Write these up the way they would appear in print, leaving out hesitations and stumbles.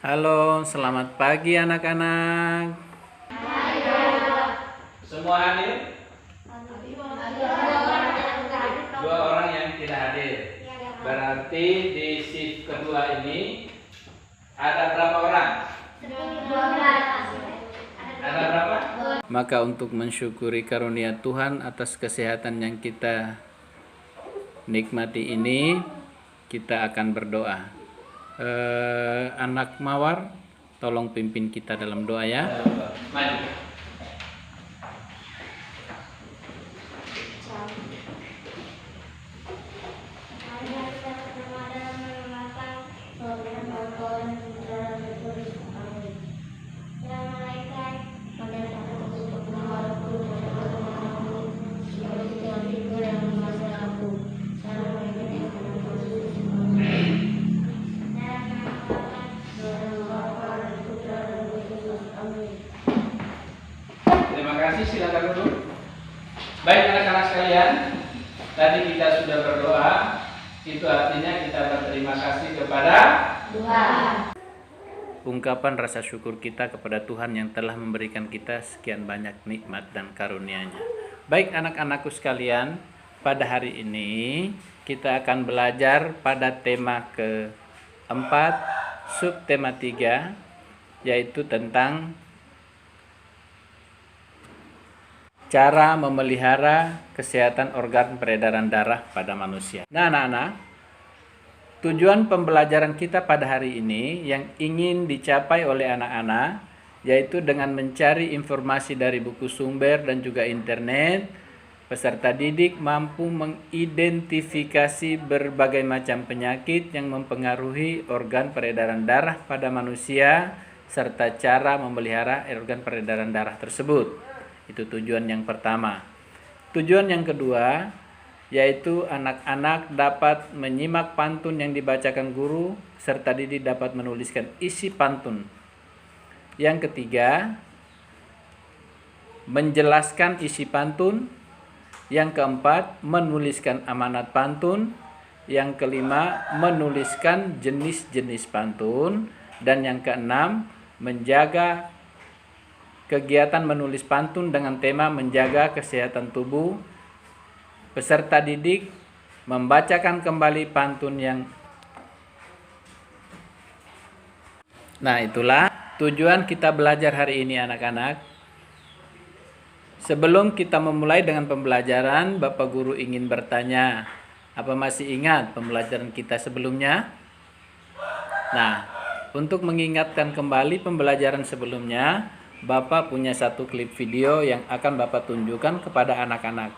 Halo, selamat pagi anak-anak. Semua hadir? Dua orang yang tidak hadir. Berarti di shift kedua ini ada berapa orang? 12. Ada berapa? Maka untuk mensyukuri karunia Tuhan atas kesehatan yang kita nikmati ini, kita akan berdoa. Anak Mawar, tolong pimpin kita dalam doa ya. Maju. Terima kasih, silakan dulu. Baik anak-anak sekalian, tadi kita sudah berdoa, itu artinya kita berterima kasih kepada Tuhan. Ungkapan rasa syukur kita kepada Tuhan yang telah memberikan kita sekian banyak nikmat dan karunia-Nya. Baik anak-anakku sekalian, pada hari ini kita akan belajar pada tema keempat, subtema 3, yaitu tentang cara memelihara kesehatan organ peredaran darah pada manusia. Nah anak-anak, tujuan pembelajaran kita pada hari ini yang ingin dicapai oleh anak-anak yaitu dengan mencari informasi dari buku sumber dan juga internet, peserta didik mampu mengidentifikasi berbagai macam penyakit yang mempengaruhi organ peredaran darah pada manusia serta cara memelihara organ peredaran darah tersebut. Itu tujuan yang pertama. Tujuan yang kedua yaitu anak-anak dapat menyimak pantun yang dibacakan guru serta didik dapat menuliskan isi pantun. Yang ketiga, menjelaskan isi pantun. Yang keempat, menuliskan amanat pantun. Yang kelima, menuliskan jenis-jenis pantun. Dan yang keenam, menjaga kegiatan menulis pantun dengan tema menjaga kesehatan tubuh. Peserta didik membacakan kembali pantun yang Nah, itulah tujuan kita belajar hari ini anak-anak. Sebelum kita memulai dengan pembelajaran, Bapak Guru ingin bertanya, apa masih ingat pembelajaran kita sebelumnya? Nah, untuk mengingatkan kembali pembelajaran sebelumnya, Bapak punya satu klip video yang akan Bapak tunjukkan kepada anak-anak.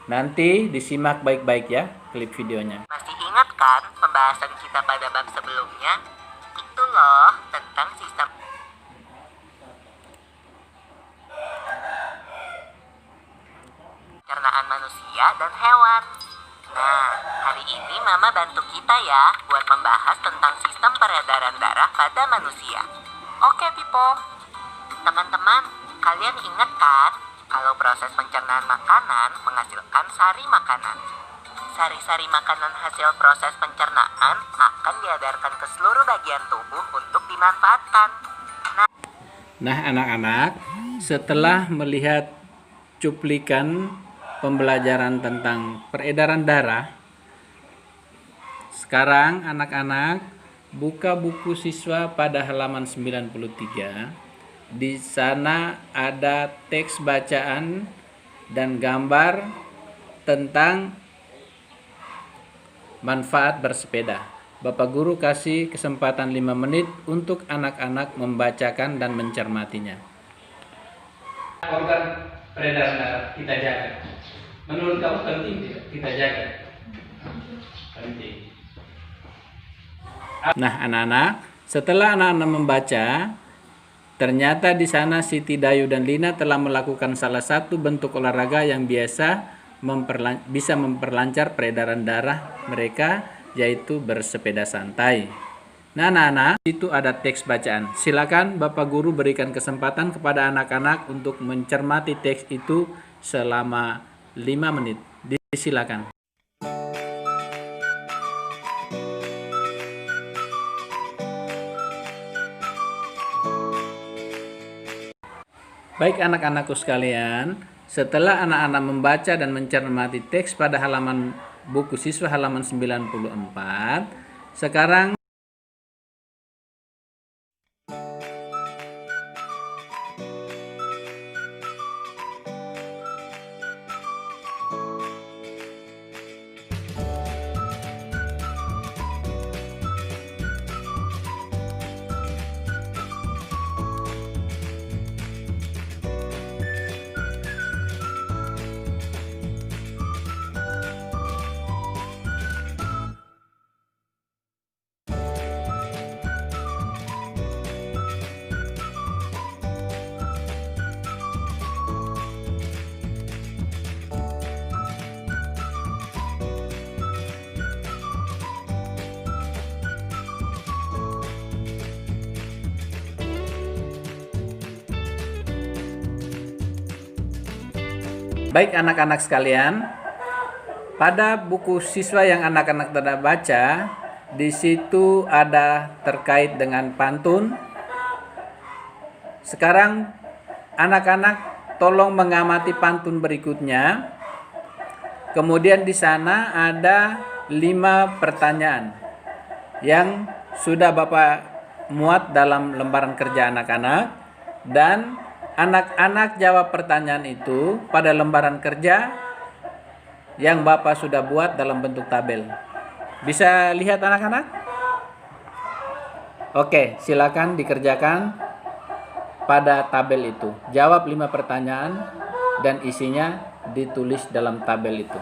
Nanti disimak baik-baik ya klip videonya. Masih ingat kan pembahasan kita pada bab sebelumnya? Itu loh tentang sistem pencernaan manusia dan hewan. Nah, hari ini Mama bantu kita ya buat membahas tentang sistem peredaran darah pada manusia. Oke, Pipo. Teman-teman, kalian ingat kan kalau proses pencernaan makanan menghasilkan sari makanan. Sari-sari makanan hasil proses pencernaan akan diedarkan ke seluruh bagian tubuh untuk dimanfaatkan. Nah, anak-anak, setelah melihat cuplikan pembelajaran tentang peredaran darah, sekarang anak-anak buka buku siswa pada halaman 93. Di sana ada teks bacaan dan gambar tentang manfaat bersepeda. Bapak Guru kasih kesempatan 5 menit untuk anak-anak membacakan dan mencermatinya. Organ peredaran darah kita jaga. Menurut kamu penting tidak kita jaga? Penting. Nah, anak-anak, setelah anak-anak membaca, ternyata di sana Siti, Dayu, dan Lina telah melakukan salah satu bentuk olahraga yang bisa memperlancar peredaran darah mereka, yaitu bersepeda santai. Nah, anak-anak, itu ada teks bacaan. Silakan Bapak Guru berikan kesempatan kepada anak-anak untuk mencermati teks itu selama 5 menit. Disilakan. Baik anak-anakku sekalian, setelah anak-anak membaca dan mencermati teks pada halaman buku siswa halaman 94, sekarang baik anak-anak sekalian, pada buku siswa yang anak-anak telah baca, di situ ada terkait dengan pantun. Sekarang anak-anak tolong mengamati pantun berikutnya. Kemudian di sana ada 5 pertanyaan yang sudah Bapak muat dalam lembaran kerja anak-anak, dan anak-anak jawab pertanyaan itu pada lembaran kerja yang Bapak sudah buat dalam bentuk tabel. Bisa lihat anak-anak? Oke, silakan dikerjakan pada tabel itu. Jawab 5 pertanyaan dan isinya ditulis dalam tabel itu.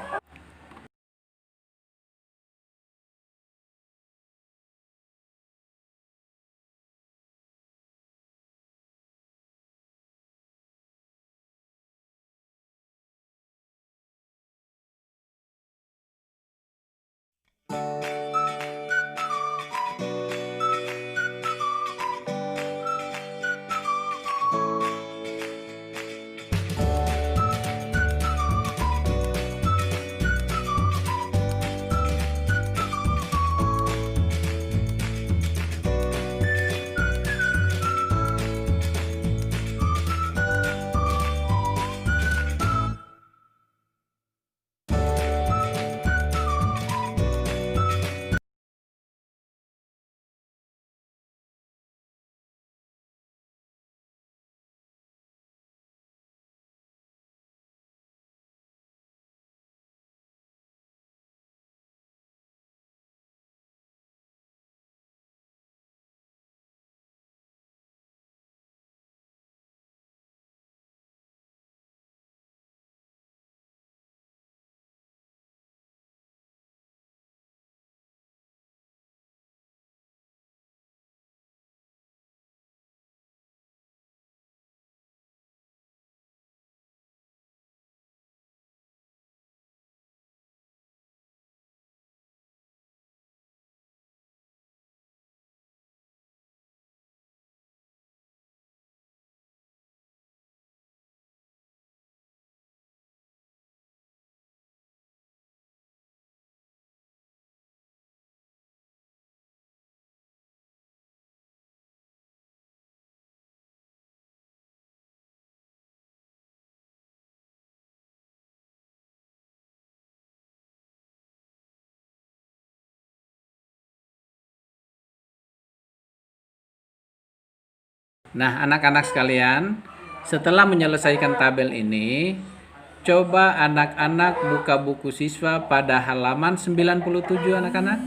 Nah, anak-anak sekalian, setelah menyelesaikan tabel ini, coba anak-anak buka buku siswa pada halaman 97 anak-anak.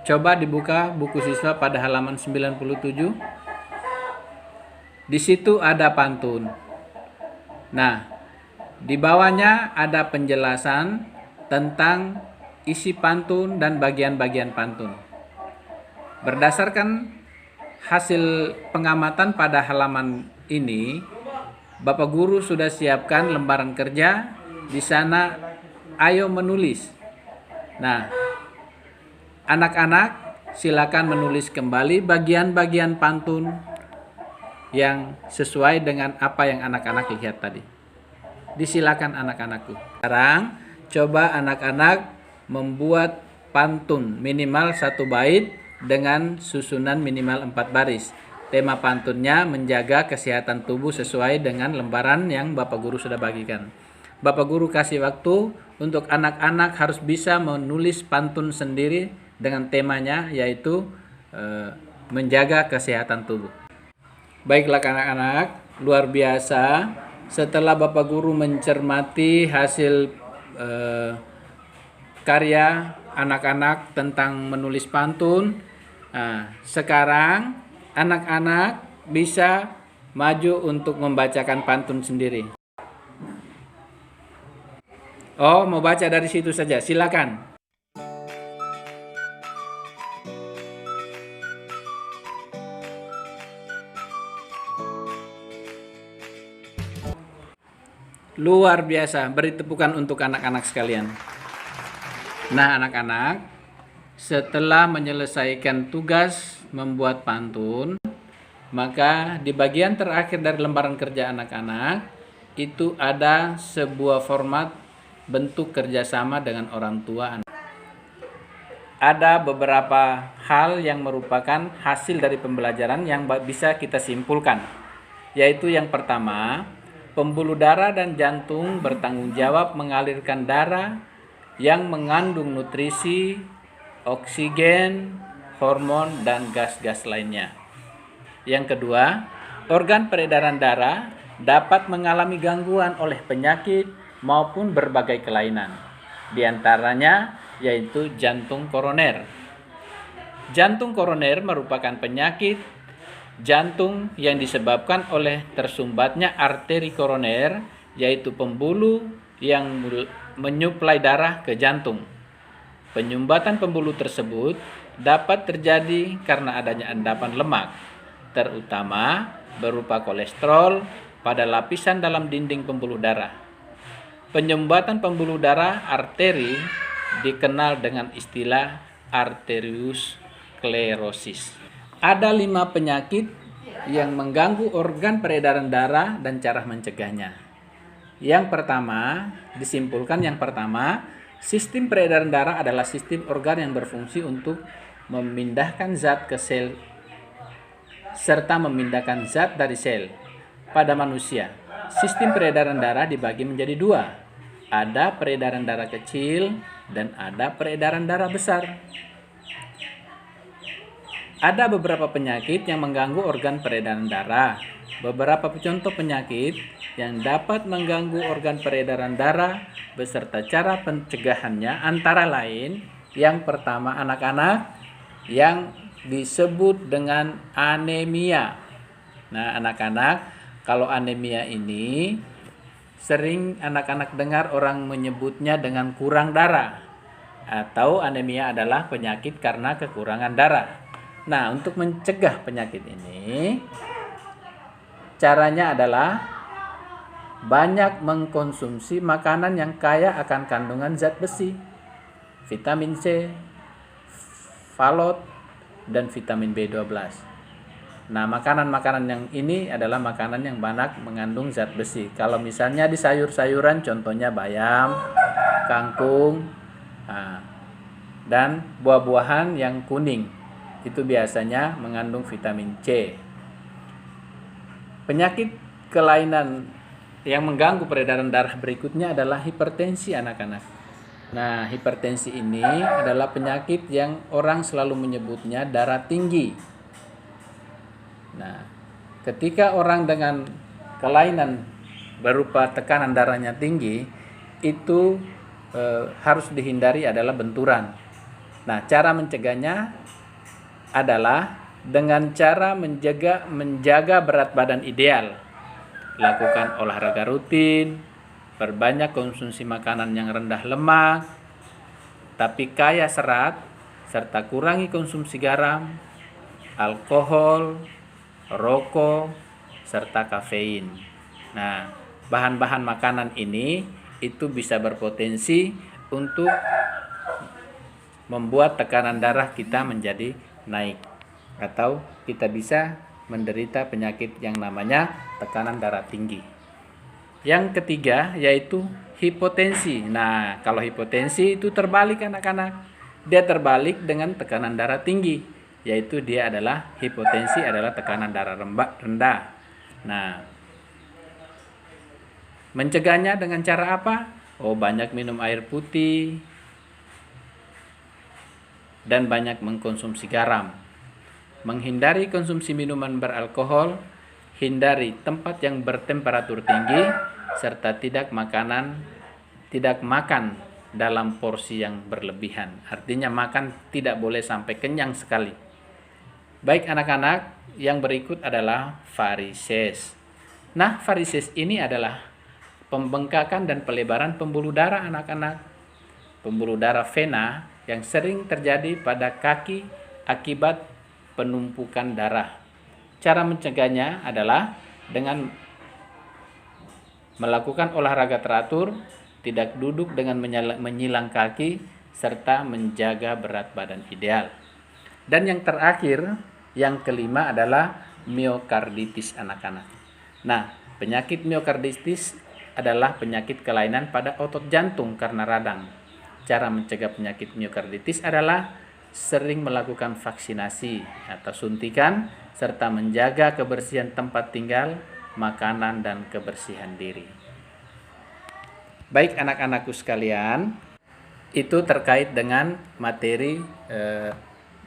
Coba dibuka buku siswa pada halaman 97. Di situ ada pantun. Nah, di bawahnya ada penjelasan tentang isi pantun dan bagian-bagian pantun. Berdasarkan hasil pengamatan pada halaman ini, Bapak Guru sudah siapkan lembaran kerja. Di sana, ayo menulis. Nah, anak-anak silakan menulis kembali bagian-bagian pantun yang sesuai dengan apa yang anak-anak lihat tadi. Disilakan anak-anakku. Sekarang, coba anak-anak membuat pantun minimal 1 bait dengan susunan minimal 4 baris. Tema pantunnya menjaga kesehatan tubuh sesuai dengan lembaran yang Bapak Guru sudah bagikan. Bapak Guru kasih waktu untuk anak-anak harus bisa menulis pantun sendiri dengan temanya, yaitu menjaga kesehatan tubuh. Baiklah anak-anak, luar biasa. Setelah Bapak Guru mencermati hasil karya anak-anak tentang menulis pantun, sekarang anak-anak bisa maju untuk membacakan pantun sendiri. Oh, mau baca dari situ saja, silakan. Luar biasa, beri tepukan untuk anak-anak sekalian. Nah, anak-anak, setelah menyelesaikan tugas membuat pantun, maka di bagian terakhir dari lembaran kerja anak-anak, itu ada sebuah format bentuk kerjasama dengan orang tua anak. Ada beberapa hal yang merupakan hasil dari pembelajaran yang bisa kita simpulkan, yaitu yang pertama, pembuluh darah dan jantung bertanggung jawab mengalirkan darah yang mengandung nutrisi, oksigen, hormon, dan gas-gas lainnya. Yang kedua, organ peredaran darah dapat mengalami gangguan oleh penyakit maupun berbagai kelainan. Di antaranya yaitu jantung koroner. Jantung koroner merupakan penyakit jantung yang disebabkan oleh tersumbatnya arteri koroner, yaitu pembuluh yang menyuplai darah ke jantung. Penyumbatan pembuluh tersebut dapat terjadi karena adanya endapan lemak, terutama berupa kolesterol pada lapisan dalam dinding pembuluh darah. Penyumbatan pembuluh darah arteri dikenal dengan istilah arteriosklerosis. Ada 5 penyakit yang mengganggu organ peredaran darah dan cara mencegahnya. Yang pertama, disimpulkan yang pertama, sistem peredaran darah adalah sistem organ yang berfungsi untuk memindahkan zat ke sel serta memindahkan zat dari sel. Pada manusia, sistem peredaran darah dibagi menjadi 2. Ada peredaran darah kecil dan ada peredaran darah besar. Ada beberapa penyakit yang mengganggu organ peredaran darah. Beberapa contoh penyakit yang dapat mengganggu organ peredaran darah beserta cara pencegahannya antara lain, yang pertama anak-anak, yang disebut dengan anemia. Nah, anak-anak, kalau anemia ini sering anak-anak dengar orang menyebutnya dengan kurang darah, atau anemia adalah penyakit karena kekurangan darah. Nah, untuk mencegah penyakit ini, caranya adalah banyak mengkonsumsi makanan yang kaya akan kandungan zat besi, vitamin C, folat, dan vitamin B12. Nah, makanan-makanan yang ini adalah makanan yang banyak mengandung zat besi. Kalau misalnya di sayur-sayuran, contohnya bayam, kangkung, dan buah-buahan yang kuning, itu biasanya mengandung vitamin C. Penyakit kelainan yang mengganggu peredaran darah berikutnya adalah hipertensi, anak-anak. Nah, hipertensi ini adalah penyakit yang orang selalu menyebutnya darah tinggi. Nah, ketika orang dengan kelainan berupa tekanan darahnya tinggi, itu harus dihindari adalah benturan. Nah, cara mencegahnya adalah dengan cara menjaga berat badan ideal. Lakukan olahraga rutin, perbanyak konsumsi makanan yang rendah lemak tapi kaya serat, serta kurangi konsumsi garam, alkohol, rokok, serta kafein. Nah, bahan-bahan makanan ini itu bisa berpotensi untuk membuat tekanan darah kita menjadi naik, atau kita bisa menderita penyakit yang namanya tekanan darah tinggi. Yang ketiga yaitu hipotensi. Nah, kalau hipotensi itu terbalik, anak-anak. Dia terbalik dengan tekanan darah tinggi. yaitu dia adalah hipotensi, adalah tekanan darah rendah. Nah, mencegahnya dengan cara apa? Oh, banyak minum air putih dan banyak mengkonsumsi garam. Menghindari konsumsi minuman beralkohol, hindari tempat yang bertemperatur tinggi, serta tidak makan dalam porsi yang berlebihan. Artinya makan tidak boleh sampai kenyang sekali. Baik anak-anak, yang berikut adalah varises. Nah, varises ini adalah pembengkakan dan pelebaran pembuluh darah anak-anak. Pembuluh darah vena yang sering terjadi pada kaki akibat penumpukan darah. Cara mencegahnya adalah dengan melakukan olahraga teratur, tidak duduk dengan menyilang kaki, serta menjaga berat badan ideal. Dan yang terakhir, yang kelima adalah miokarditis anak-anak. Nah, penyakit miokarditis adalah penyakit kelainan pada otot jantung karena radang. Cara mencegah penyakit miokarditis adalah sering melakukan vaksinasi atau suntikan, serta menjaga kebersihan tempat tinggal, makanan, dan kebersihan diri. Baik anak-anakku sekalian, itu terkait dengan materi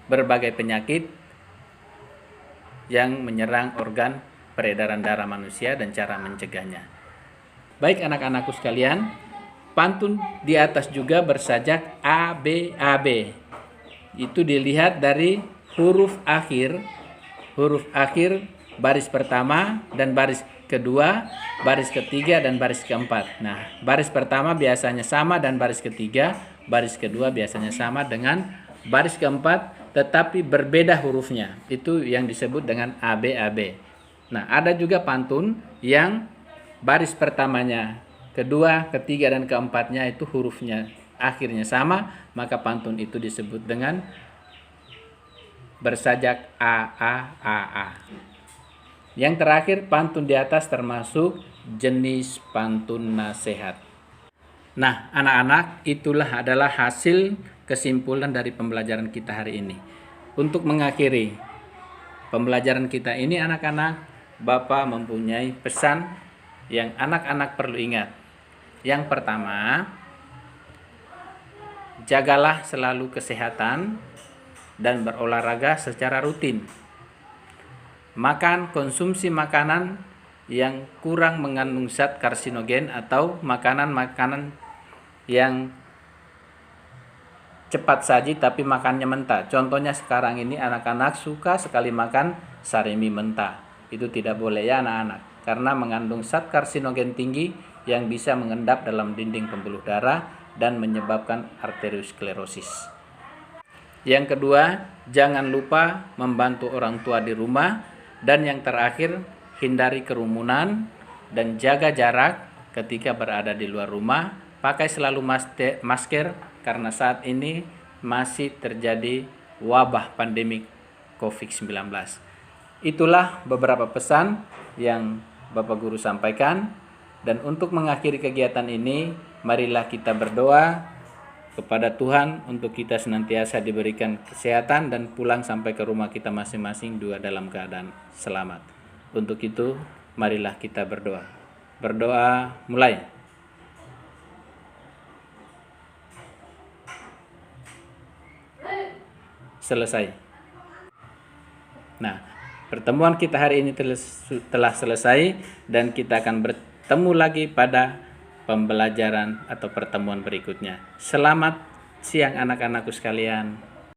berbagai penyakit yang menyerang organ peredaran darah manusia dan cara mencegahnya. Baik anak-anakku sekalian, pantun di atas juga bersajak ABAB. Itu dilihat dari huruf akhir baris pertama dan baris kedua, baris ketiga dan baris keempat. Nah, baris pertama biasanya sama dan baris ketiga, baris kedua biasanya sama dengan baris keempat, tetapi berbeda hurufnya. Itu yang disebut dengan ABAB. Nah, ada juga pantun yang baris pertamanya, kedua, ketiga, dan keempatnya itu hurufnya akhirnya sama, maka pantun itu disebut dengan bersajak AAAA. Yang terakhir, pantun di atas termasuk jenis pantun nasihat. Nah, anak-anak, itulah adalah hasil kesimpulan dari pembelajaran kita hari ini. Untuk mengakhiri pembelajaran kita ini, anak-anak, Bapak mempunyai pesan yang anak-anak perlu ingat. Yang pertama, jagalah selalu kesehatan dan berolahraga secara rutin. Konsumsi makanan yang kurang mengandung zat karsinogen atau makanan-makanan yang cepat saji tapi makannya mentah. Contohnya sekarang ini anak-anak suka sekali makan sarimi mentah. Itu tidak boleh ya anak-anak, karena mengandung zat karsinogen tinggi yang bisa mengendap dalam dinding pembuluh darah dan menyebabkan arteriosklerosis. Yang kedua, jangan lupa membantu orang tua di rumah. Dan yang terakhir, hindari kerumunan dan jaga jarak ketika berada di luar rumah. Pakai selalu masker karena saat ini masih terjadi wabah pandemi COVID-19. Itulah beberapa pesan yang Bapak Guru sampaikan. Dan untuk mengakhiri kegiatan ini, marilah kita berdoa kepada Tuhan untuk kita senantiasa diberikan kesehatan dan pulang sampai ke rumah kita masing-masing juga dalam keadaan selamat. Untuk itu, marilah kita berdoa. Berdoa mulai. Selesai. Nah, pertemuan kita hari ini telah selesai dan kita akan bertemu lagi pada pembelajaran atau pertemuan berikutnya. Selamat siang anak-anakku sekalian.